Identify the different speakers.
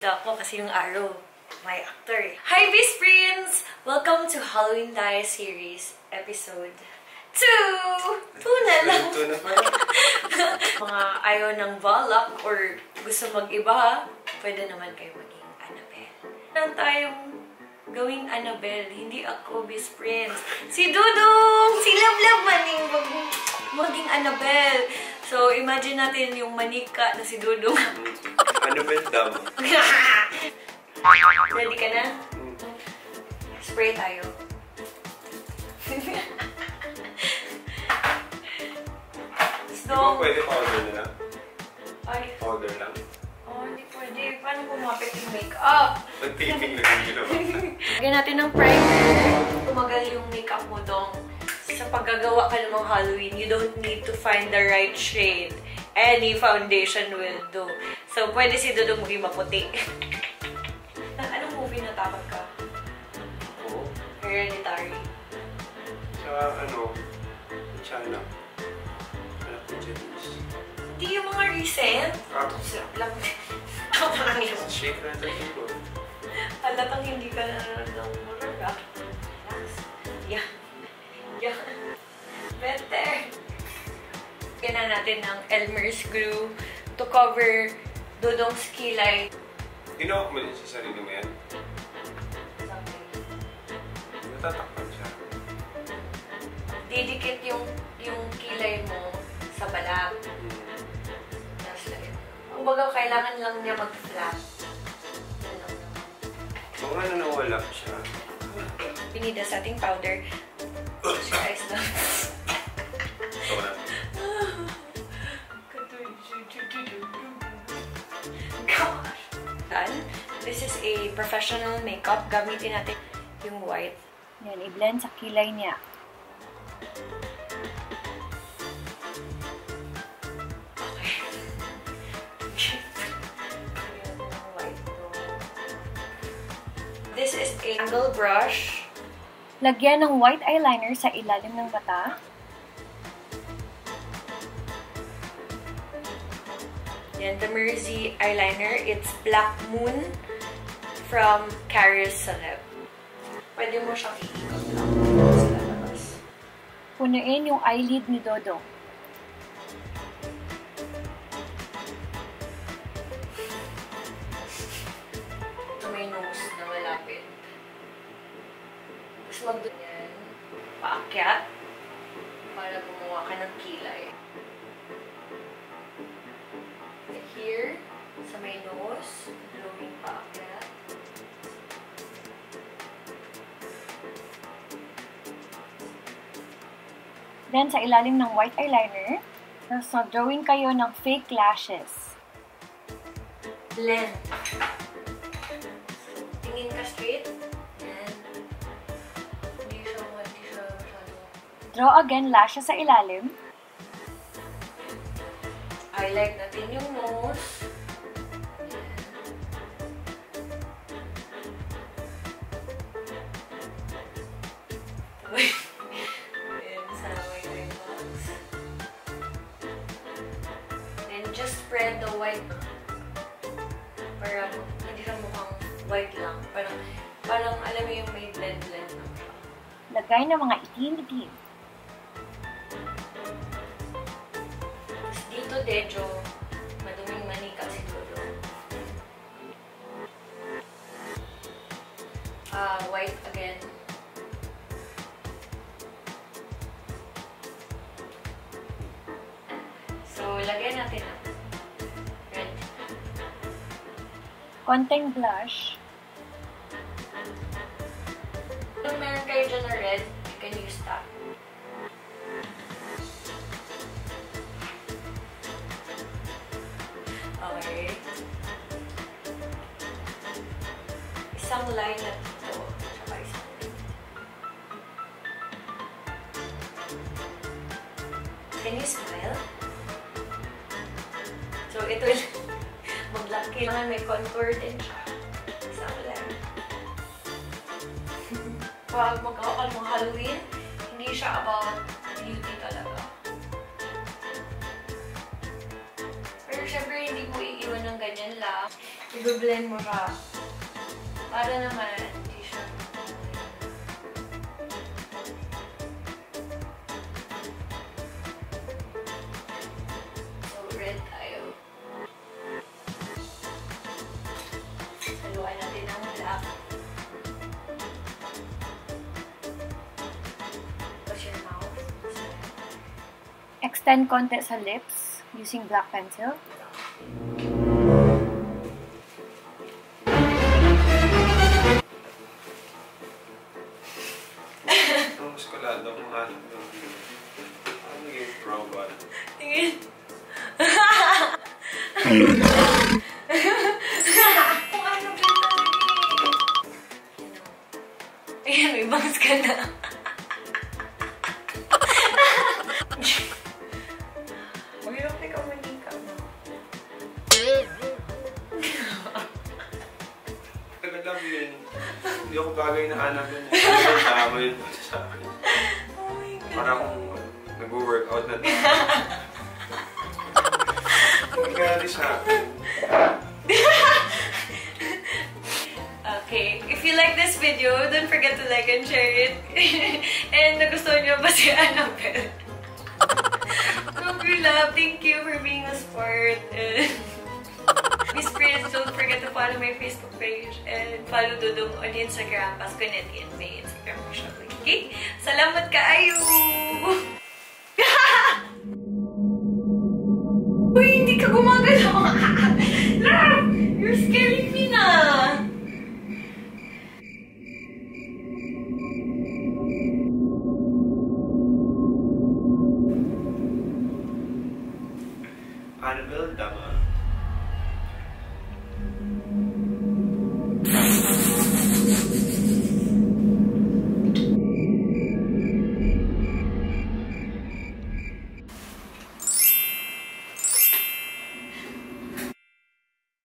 Speaker 1: Ako kasi yung araw, my actor. Hi, BISPRINS! Welcome to Hollowinday Series, episode 2! 2 na lang. Mga ayaw ng balak or gusto mag-iba, pwede naman kayo maging Annabelle. Meron tayong gawing Annabelle, hindi ako BISPRINS. Si Dudong! Si Lablab maning maging Annabelle. So, imagine natin yung manika na si Dudong.
Speaker 2: Annabelle daw.
Speaker 1: Ready ka na? Spray tayo.
Speaker 2: Di ba pwede powder na lang?
Speaker 1: Ay.
Speaker 2: Powder lang?
Speaker 1: Oh, hindi pwede. Paano kumapit yung makeup?
Speaker 2: Pag-taping na yung ginawa.
Speaker 1: Lagyan natin ng primer. Tumagal yung makeup mo dong. Sa paggagawa ka ng Halloween, you don't need to find the right shade. Any foundation will do. So, pwede si Dudong maging maputi. Anong movie natakot ka?
Speaker 2: Oo.
Speaker 1: Hereditary.
Speaker 2: Sa ano? China. Anak ko Japanese.
Speaker 1: Hindi yung mga recent. Sarap lang. Ako parang yung...
Speaker 2: Shake na ito siguro.
Speaker 1: Halatang hindi ka nanonood ng horror ah. Yeah. Yeah. Better. Kailangan natin ng Elmer's glue to cover Dudong's kilay.
Speaker 2: Ginawa mo din sa sarili mo yan? Natatakpan siya.
Speaker 1: Didikit yung kilay mo sa balat. Tapos lagyan. Kumbaga, kailangan lang niya mag-flat.
Speaker 2: So, nga na nawala siya.
Speaker 1: We need a setting powder. Close your eyes now.
Speaker 2: So, na.
Speaker 1: This is a professional makeup. Gamitin natin yung white.
Speaker 3: Yan, i-blend sa kilay niya.
Speaker 1: Okay. This is a angle brush.
Speaker 3: Lagyan ng white eyeliner sa ilalim ng mata.
Speaker 1: Yan, the Mersey eyeliner. It's Black Moon from CRISHA'S. Pwede mo siyang iikot lang sa lalabas.
Speaker 3: Punuin yung eyelid ni Dodong.
Speaker 1: Ito may nose na malapit. Tapos magdoon yan. Paakyat. Para gumawa ka ng kilay. Here, sa may nose, drawing paakyat.
Speaker 3: Then, sa ilalim ng white eyeliner, tapos mag-drawing kayo ng fake lashes.
Speaker 1: Blend. Tingin ka straight. And hindi siya masyado.
Speaker 3: Draw again lashes sa ilalim.
Speaker 1: Highlight natin yung nose. Ayan, sana may eyeballs. Then, just spread the white. Para hindi siya mukhang white lang. Parang alam mo yung may blend-blend lang siya.
Speaker 3: Lagay ng mga itim-itim.
Speaker 1: Dito, Dejo, maduming manika si Dodo. White again. So, lagyan natin ng red.
Speaker 3: Konting blush.
Speaker 1: Kung meron kayo dyan na red, you can use that. Okay. Isang line na dito. Tsaka isang line. Can you smile? So, ito yung maglaki. Kailangan may contour din siya. Isang line. Pag magawa ka ng Halloween, hindi siya about beauty talaga. Pero syempre, hindi mo iiwan ng ganyan lang. I-blend mo siya. Para naman, hindi siya. So, red tayo. Haluan natin ang black. What's your mouth?
Speaker 3: Extend konti sa lips using black pencil.
Speaker 2: Muskulado kung ano. Ano yung robot?
Speaker 1: Tingin. Kung ano ba talaga eh. Ayan, may bangs ka na. Mahirap ikaw manikap mo.
Speaker 2: Tagal yun. Hindi ako bagay na Annabelle. Ang tama yun sa akin. Parang nag-workout na din. Hindi sa akin.
Speaker 1: Okay, if you like this video, don't forget to like and share it. And nagustuhan niyo ba si Annabelle? Super love, thank you for being a sport. BISPRINS, don't forget to follow my Facebook page and follow Dudong on Instagram, BASCON and may Instagram ko siya. Okay? Salamat kaayo! Uy, hindi ka gumagalaw! Love! You're scaring me!